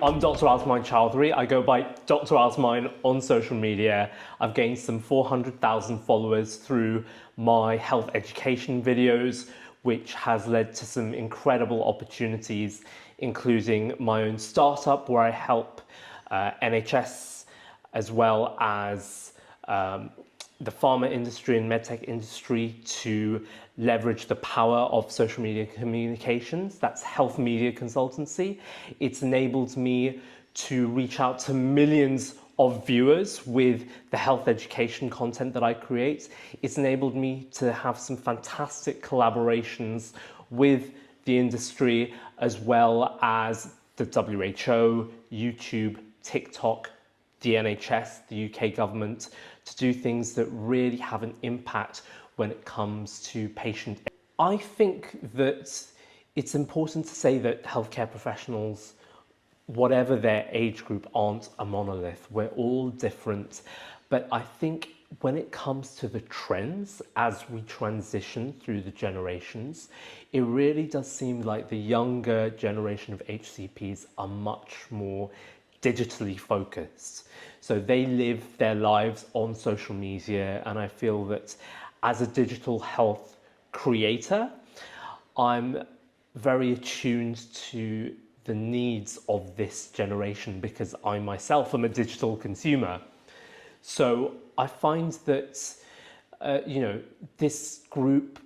I'm Dr. Azmain Chowdhury. I go by Dr. Azmain on social media. I've gained some 400,000 followers through my health education videos, which has led to some incredible opportunities, including my own startup where I help NHS as well as the pharma industry and medtech industry to leverage the power of social media communications. That's health media consultancy. It's enabled me to reach out to millions of viewers with the health education content that I create. It's enabled me to have some fantastic collaborations with the industry as well as the WHO, YouTube, TikTok, the NHS, the UK government, to do things that really have an impact when it comes to patient. I think that it's important to say that healthcare professionals, whatever their age group, aren't a monolith. We're all different. But I think when it comes to the trends as we transition through the generations, it really does seem like the younger generation of HCPs are much more digitally focused. So they live their lives on social media, and I feel that as a digital health creator, I'm very attuned to the needs of this generation because I myself am a digital consumer. So I find that, this group,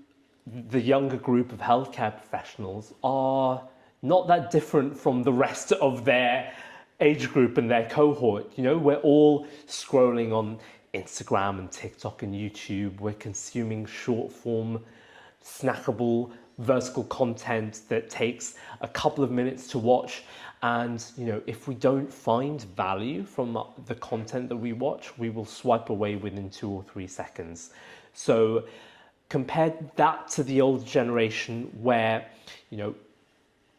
the younger group of healthcare professionals, are not that different from the rest of their age group and their cohort. We're all scrolling on Instagram and TikTok and YouTube. We're consuming short form, snackable, vertical content that takes a couple of minutes to watch. And, if we don't find value from the content that we watch, we will swipe away within 2 or 3 seconds. So compare that to the older generation where,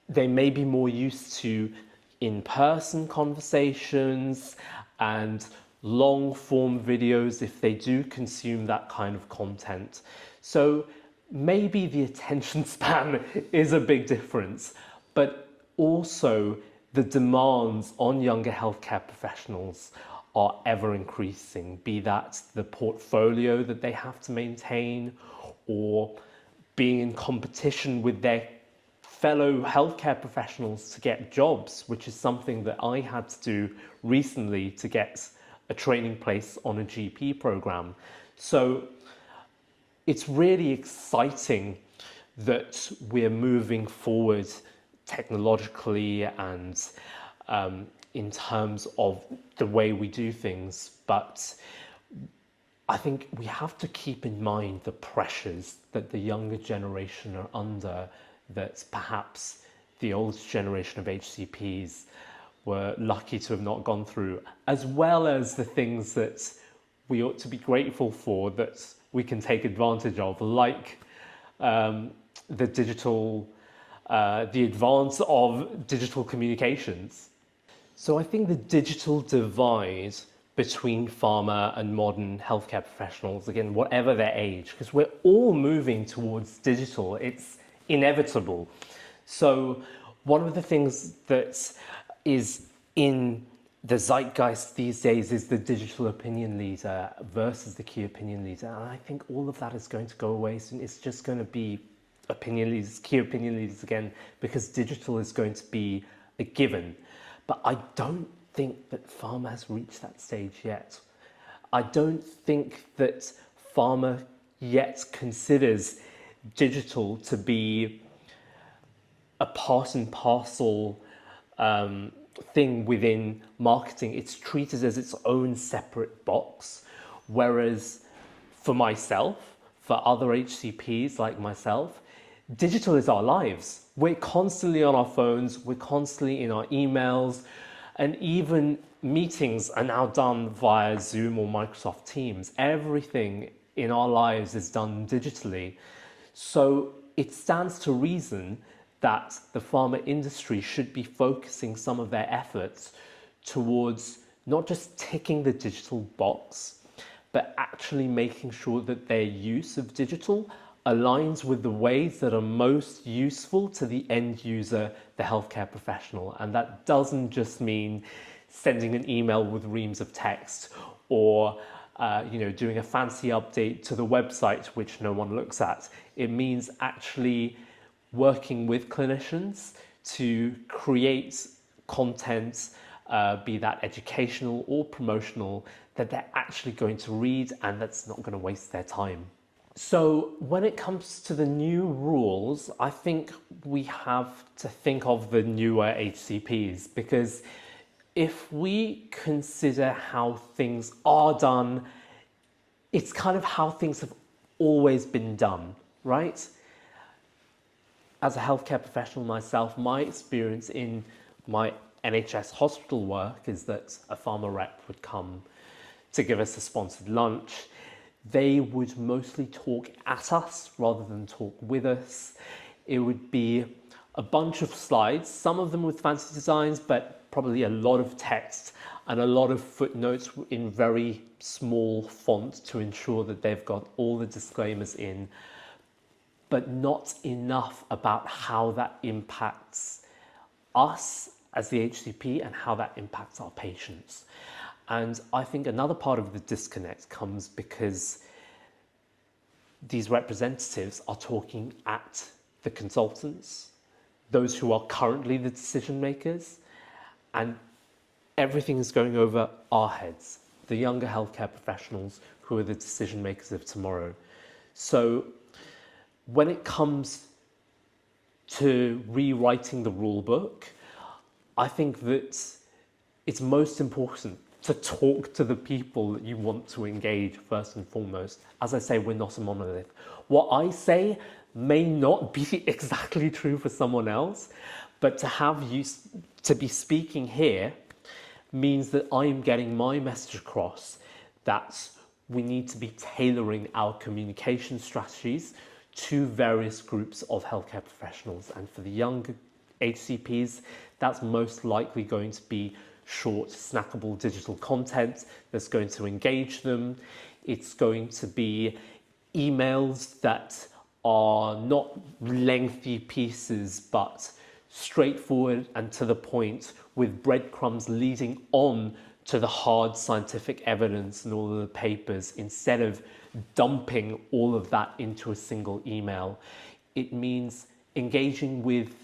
they may be more used to in-person conversations and long form videos if they do consume that kind of content. So maybe the attention span is a big difference, but also the demands on younger healthcare professionals are ever increasing, be that the portfolio that they have to maintain or being in competition with their fellow healthcare professionals to get jobs, which is something that I had to do recently to get a training place on a GP program. So it's really exciting that we're moving forward technologically and in terms of the way we do things. But I think we have to keep in mind the pressures that the younger generation are under that perhaps the oldest generation of HCPs were lucky to have not gone through, as well as the things that we ought to be grateful for that we can take advantage of, like the advance of digital communications. So I think the digital divide between pharma and modern healthcare professionals, again, whatever their age, because we're all moving towards digital, it's inevitable. So one of the things that is in the zeitgeist these days is the digital opinion leader versus the key opinion leader. And I think all of that is going to go away soon. It's just going to be opinion leaders, key opinion leaders again, because digital is going to be a given. But I don't think that pharma has reached that stage yet. I don't think that pharma yet considers digital to be a part and parcel thing within marketing. It's treated as its own separate box, whereas for myself, for other HCPs like myself, digital is our lives. We're constantly on our phones, we're constantly in our emails, and even meetings are now done via Zoom or Microsoft Teams. Everything in our lives is done digitally. So it stands to reason that the pharma industry should be focusing some of their efforts towards not just ticking the digital box, but actually making sure that their use of digital aligns with the ways that are most useful to the end user, the healthcare professional. And that doesn't just mean sending an email with reams of text or doing a fancy update to the website which no one looks at. It means actually working with clinicians to create content, be that educational or promotional, that they're actually going to read and that's not going to waste their time. So when it comes to the new rules, I think we have to think of the newer HCPs, because if we consider how things are done, it's kind of how things have always been done, right? As a healthcare professional myself, my experience in my NHS hospital work is that a pharma rep would come to give us a sponsored lunch. They would mostly talk at us rather than talk with us. It would be a bunch of slides, some of them with fancy designs, but probably a lot of text and a lot of footnotes in very small font to ensure that they've got all the disclaimers in, but not enough about how that impacts us as the HCP and how that impacts our patients. And I think another part of the disconnect comes because these representatives are talking at the consultants, those who are currently the decision makers, and everything is going over our heads, the younger healthcare professionals who are the decision makers of tomorrow. So when it comes to rewriting the rule book, I think that it's most important to talk to the people that you want to engage first and foremost. As I say, we're not a monolith. What I say may not be exactly true for someone else, but to have you to be speaking here means that I am getting my message across, that we need to be tailoring our communication strategies to various groups of healthcare professionals. And for the younger HCPs, that's most likely going to be short, snackable digital content that's going to engage them. It's going to be emails that are not lengthy pieces, but straightforward and to the point, with breadcrumbs leading on to the hard scientific evidence and all of the papers, instead of dumping all of that into a single email. It means engaging with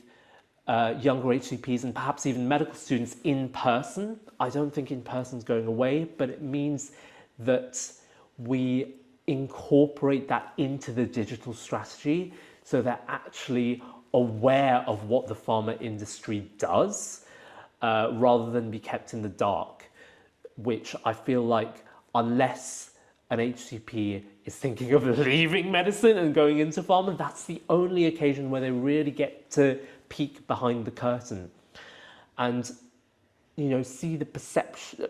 younger HCPs and perhaps even medical students in person. I don't think in person is going away, but it means that we incorporate that into the digital strategy so they're actually aware of what the pharma industry does, rather than be kept in the dark, which I feel like unless an HCP is thinking of leaving medicine and going into pharma, that's the only occasion where they really get to peek behind the curtain and, see the perception,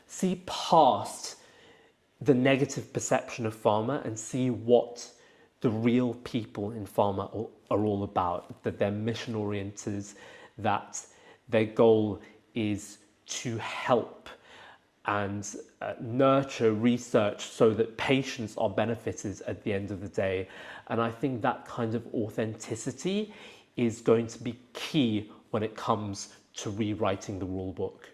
see past the negative perception of pharma and see what the real people in pharma are all about, that they're mission oriented, that their goal is to help and nurture research so that patients are benefited at the end of the day. And I think that kind of authenticity is going to be key when it comes to rewriting the rule book.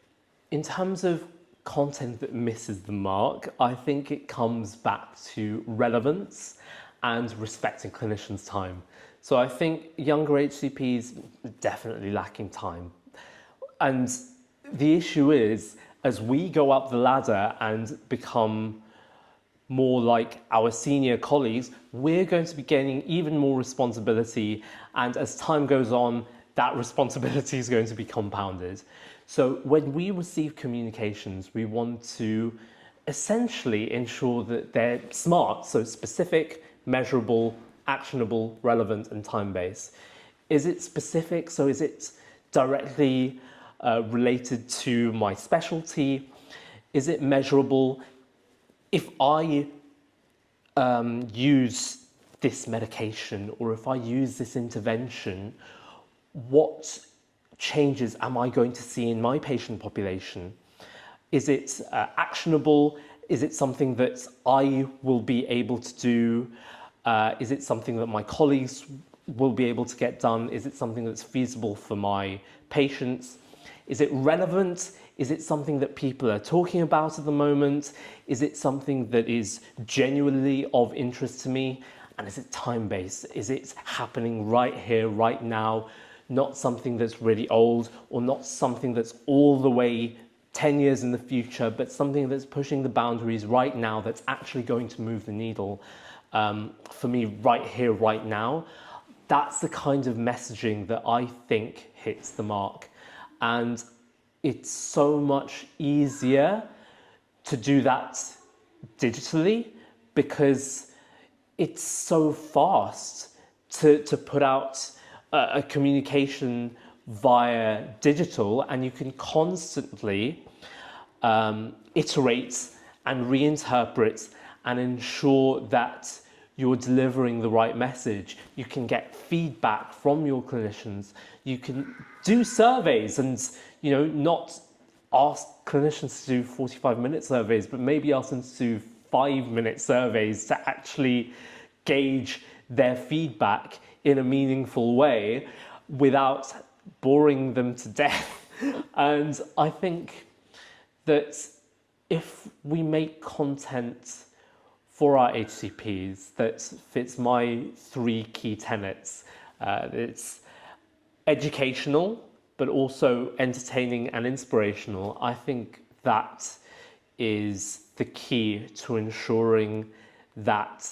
In terms of content that misses the mark, I think it comes back to relevance and respecting clinicians' time. So I think younger HCPs are definitely lacking time. And the issue is, as we go up the ladder and become more like our senior colleagues, we're going to be gaining even more responsibility. And as time goes on, that responsibility is going to be compounded. So when we receive communications, we want to essentially ensure that they're smart, so specific, measurable, actionable, relevant, and time-based. Is it specific? So is it directly related to my specialty? Is it measurable? If I use this medication or if I use this intervention, what changes am I going to see in my patient population? Is it actionable? Is it something that I will be able to do Is it something that my colleagues will be able to get done? Is it something that's feasible for my patients? Is it relevant? Is it something that people are talking about at the moment? Is it something that is genuinely of interest to me? And is it time-based? Is it happening right here, right now? Not something that's really old, or not something that's all the way 10 years in the future, but something that's pushing the boundaries right now, that's actually going to move the needle for me right here, right now. That's the kind of messaging that I think hits the mark. And it's so much easier to do that digitally because it's so fast to put out a communication via digital, and you can constantly iterate and reinterpret and ensure that you're delivering the right message. You can get feedback from your clinicians. You can do surveys and, not ask clinicians to do 45-minute surveys, but maybe ask them to do 5-minute surveys to actually gauge their feedback in a meaningful way without boring them to death. And I think that if we make content for our HCPs that fits my 3 key tenets, it's educational, but also entertaining and inspirational, I think that is the key to ensuring that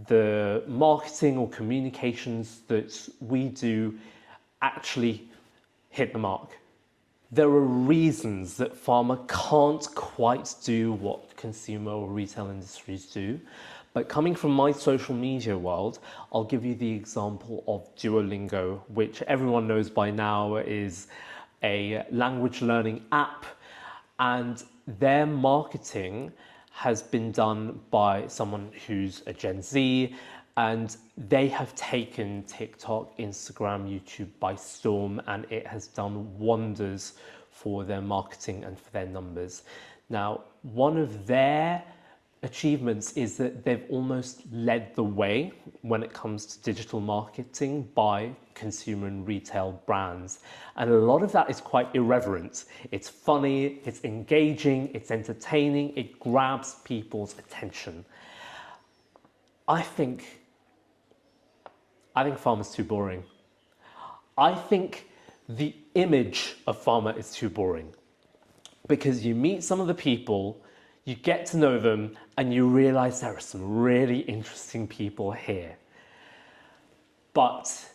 the marketing or communications that we do actually hit the mark. There are reasons that pharma can't quite do what consumer or retail industries do. But coming from my social media world, I'll give you the example of Duolingo, which everyone knows by now is a language learning app, and their marketing has been done by someone who's a Gen Z, and they have taken TikTok, Instagram, YouTube by storm, and it has done wonders for their marketing and for their numbers. Now, one of their achievements is that they've almost led the way when it comes to digital marketing by consumer and retail brands. And a lot of that is quite irreverent. It's funny, it's engaging, it's entertaining, it grabs people's attention. I think pharma's too boring. I think the image of pharma is too boring because you meet some of the people, you get to know them, and you realize there are some really interesting people here. But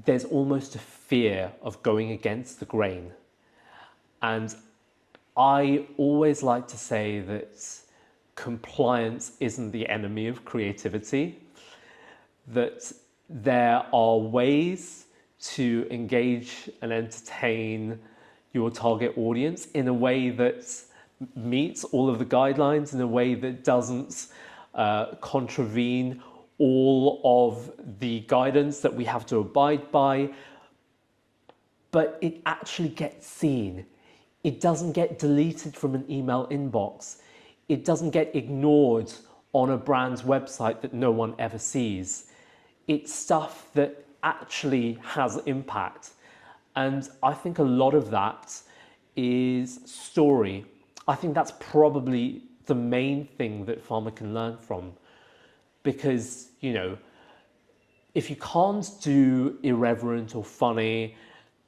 there's almost a fear of going against the grain. And I always like to say that compliance isn't the enemy of creativity, that there are ways to engage and entertain your target audience in a way that meets all of the guidelines, in a way that doesn't contravene all of the guidance that we have to abide by, but it actually gets seen. It doesn't get deleted from an email inbox. It doesn't get ignored on a brand's website that no one ever sees. It's stuff that actually has impact. And I think a lot of that is story. I think that's probably the main thing that pharma can learn from. Because, if you can't do irreverent or funny,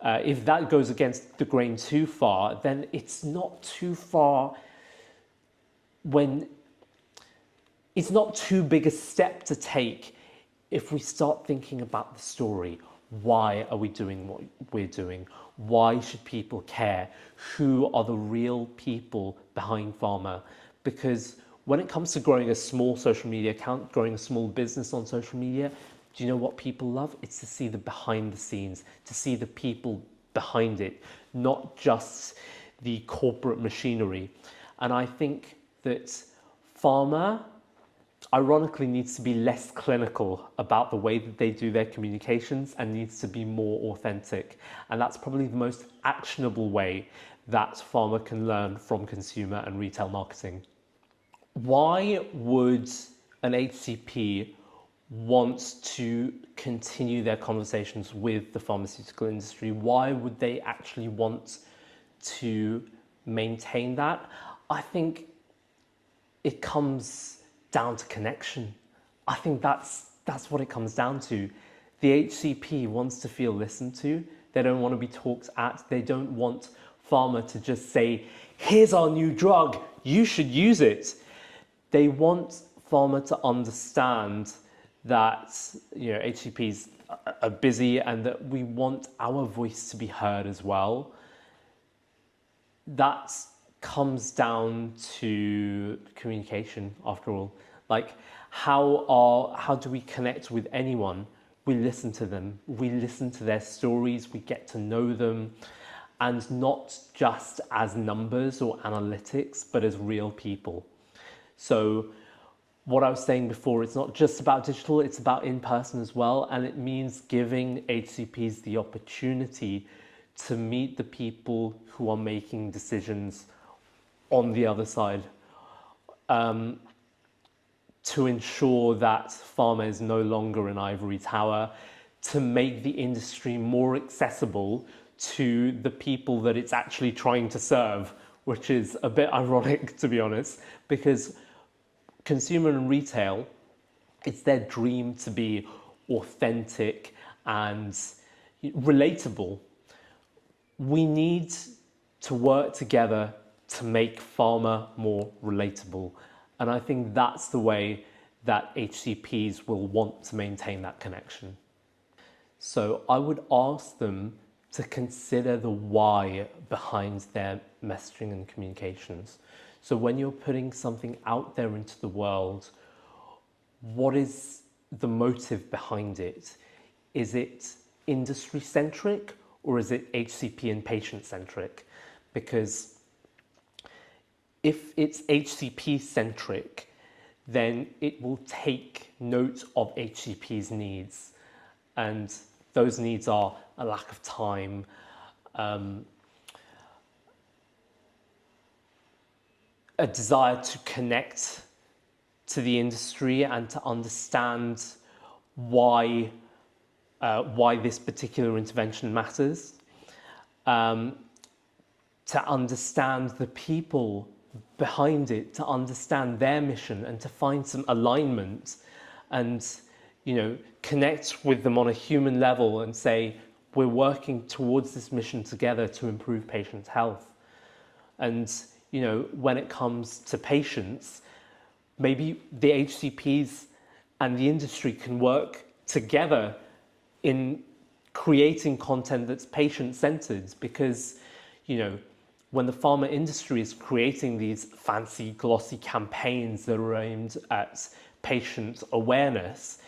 if that goes against the grain too far, then it's not too far it's not too big a step to take if we start thinking about the story. Why are we doing what we're doing? Why should people care? Who are the real people behind pharma? Because when it comes to growing a small social media account, growing a small business on social media, do you know what people love? It's to see the behind the scenes, to see the people behind it, not just the corporate machinery. And I think that pharma, ironically, needs to be less clinical about the way that they do their communications and needs to be more authentic. And that's probably the most actionable way that pharma can learn from consumer and retail marketing. Why would an HCP wants to continue their conversations with the pharmaceutical industry, why would they actually want to maintain that? I think it comes down to connection. I think that's what it comes down to. The HCP wants to feel listened to. They don't want to be talked at. They don't want pharma to just say, here's our new drug, you should use it. They want pharma to understand that HCPs are busy and that we want our voice to be heard as well. That comes down to communication after all. Like how do we connect with anyone? We listen to them, we listen to their stories, we get to know them, and not just as numbers or analytics, but as real people. So what I was saying before, it's not just about digital, it's about in-person as well. And it means giving HCPs the opportunity to meet the people who are making decisions on the other side, to ensure that pharma is no longer an ivory tower, to make the industry more accessible to the people that it's actually trying to serve, which is a bit ironic, to be honest, because consumer and retail, it's their dream to be authentic and relatable. We need to work together to make pharma more relatable. And I think that's the way that HCPs will want to maintain that connection. So I would ask them to consider the why behind their messaging and communications. So when you're putting something out there into the world, what is the motive behind it? Is it industry-centric or is it HCP and patient-centric? Because if it's HCP-centric, then it will take note of HCP's needs. And those needs are a lack of time, a desire to connect to the industry and to understand why this particular intervention matters, to understand the people behind it, to understand their mission and to find some alignment and connect with them on a human level and say, we're working towards this mission together to improve patients' health. And when it comes to patients, maybe the HCPs and the industry can work together in creating content that's patient-centered, because when the pharma industry is creating these fancy glossy campaigns that are aimed at patient awareness,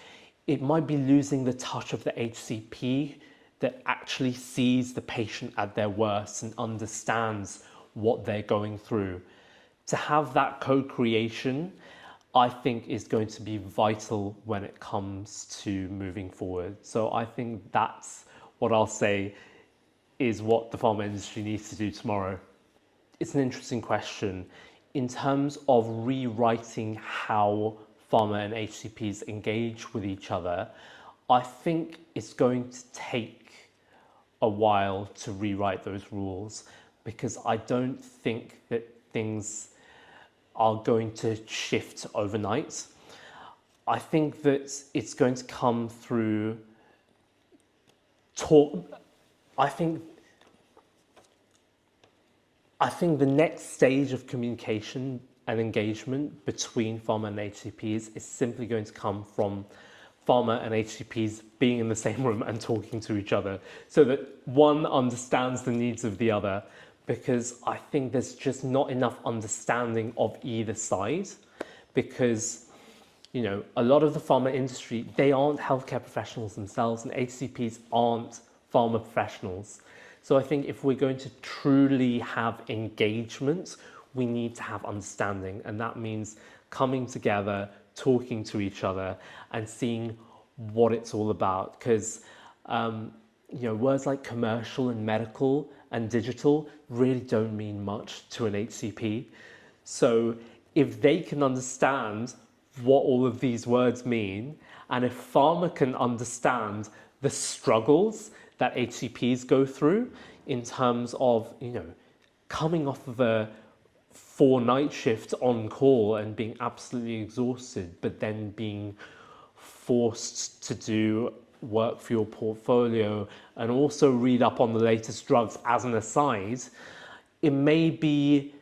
it might be losing the touch of the HCP that actually sees the patient at their worst and understands what they're going through. To have that co-creation, I think, is going to be vital when it comes to moving forward. So I think that's what I'll say is what the pharma industry needs to do tomorrow. It's an interesting question. In terms of rewriting how pharma and HCPs engage with each other, I think it's going to take a while to rewrite those rules, because I don't think that things are going to shift overnight. I think that it's going to come through talk. I think the next stage of communication and engagement between pharma and HCPs is simply going to come from pharma and HCPs being in the same room and talking to each other, so that one understands the needs of the other, because I think there's just not enough understanding of either side, because a lot of the pharma industry, they aren't healthcare professionals themselves, and HCPs aren't pharma professionals. So I think if we're going to truly have engagement, we need to have understanding, and that means coming together, talking to each other and seeing what it's all about. Because words like commercial and medical and digital really don't mean much to an HCP. So if they can understand what all of these words mean, and if pharma can understand the struggles that HCPs go through in terms of, coming off of a 4-night shift on call and being absolutely exhausted, but then being forced to do work for your portfolio and also read up on the latest drugs as an aside, it may be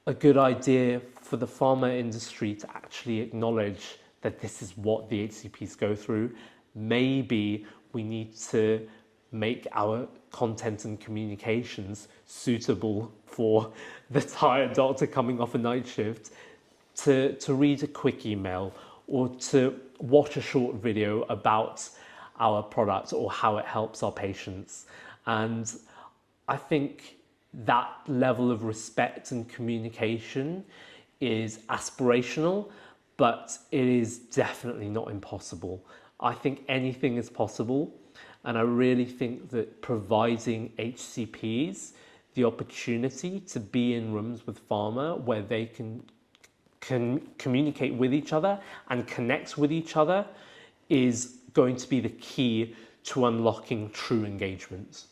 a good idea for the pharma industry to actually acknowledge that this is what the HCPs go through. Maybe we need to make our content and communications suitable for the tired doctor coming off a night shift to read a quick email or to watch a short video about our product or how it helps our patients. And I think that level of respect and communication is aspirational, but it is definitely not impossible. I think anything is possible, and I really think that providing HCPs the opportunity to be in rooms with pharma where they can communicate with each other and connect with each other is going to be the key to unlocking true engagement.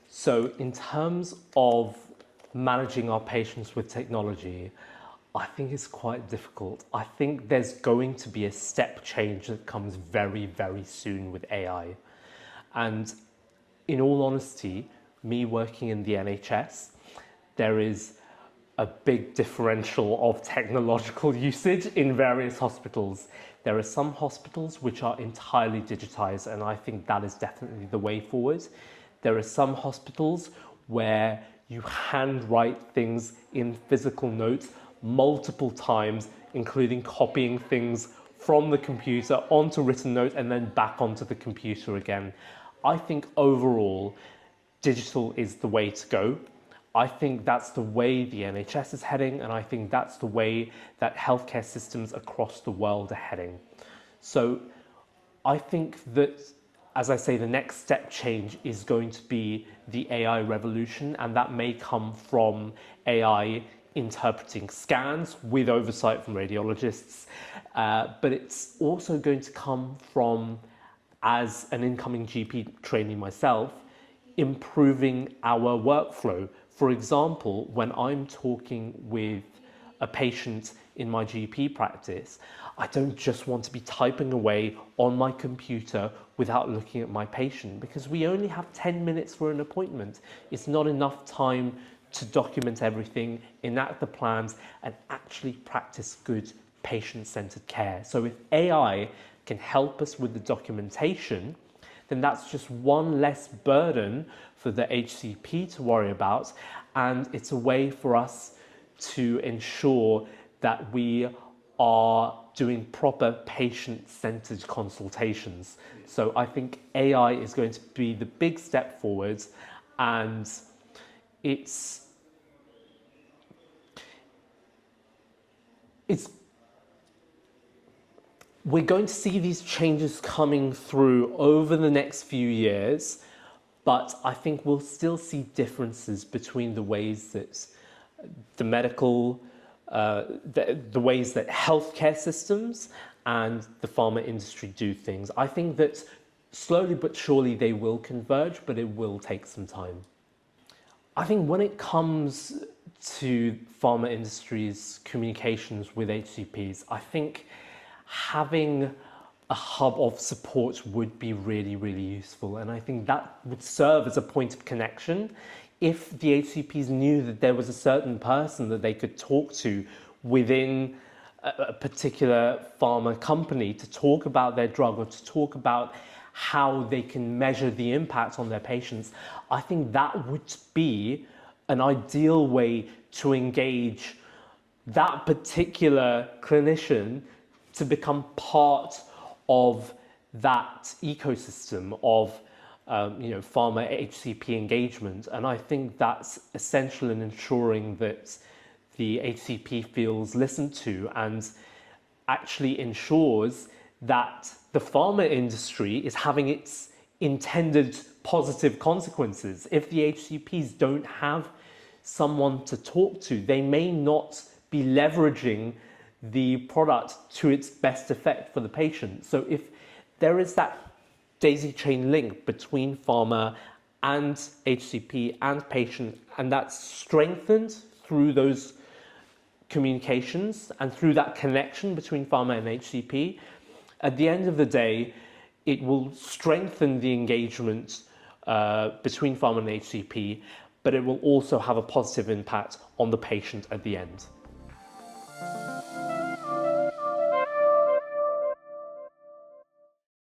So in terms of managing our patients with technology, I think it's quite difficult. I think there's going to be a step change that comes very, very soon with AI. And in all honesty, me working in the NHS, there is a big differential of technological usage in various hospitals. There are some hospitals which are entirely digitized, and I think that is definitely the way forward. There are some hospitals where you handwrite things in physical notes multiple times, including copying things from the computer onto written notes and then back onto the computer again. I think overall, digital is the way to go. I think that's the way the NHS is heading, and I think that's the way that healthcare systems across the world are heading. So I think that, as I say, the next step change is going to be the AI revolution, and that may come from AI interpreting scans with oversight from radiologists, but it's also going to come from, as an incoming GP trainee myself, improving our workflow. For example, when I'm talking with a patient in my GP practice, I don't just want to be typing away on my computer without looking at my patient, because we only have 10 minutes for an appointment. It's not enough time to document everything, enact the plans, and actually practice good patient-centered care. So if AI can help us with the documentation, then that's just one less burden for the HCP to worry about, and it's a way for us to ensure that we are doing proper patient-centered consultations. So I think AI is going to be the big step forward, and we're going to see these changes coming through over the next few years, but I think we'll still see differences between the ways that the medical, the ways that healthcare systems and the pharma industry do things. I think that slowly but surely they will converge, but it will take some time. I think when it comes to pharma industry's communications with HCPs, I think having a hub of support would be really, really useful. And I think that would serve as a point of connection. If the HCPs knew that there was a certain person that they could talk to within a particular pharma company to talk about their drug or to talk about how they can measure the impact on their patients, I think that would be an ideal way to engage that particular clinician to become part of that ecosystem of pharma HCP engagement. And I think that's essential in ensuring that the HCP feels listened to and actually ensures that the pharma industry is having its intended positive consequences. If the HCPs don't have someone to talk to, they may not be leveraging the product to its best effect for the patient. So if there is that daisy chain link between pharma and HCP and patient, and that's strengthened through those communications and through that connection between pharma and HCP, at the end of the day, it will strengthen the engagement between pharma and HCP, but it will also have a positive impact on the patient at the end.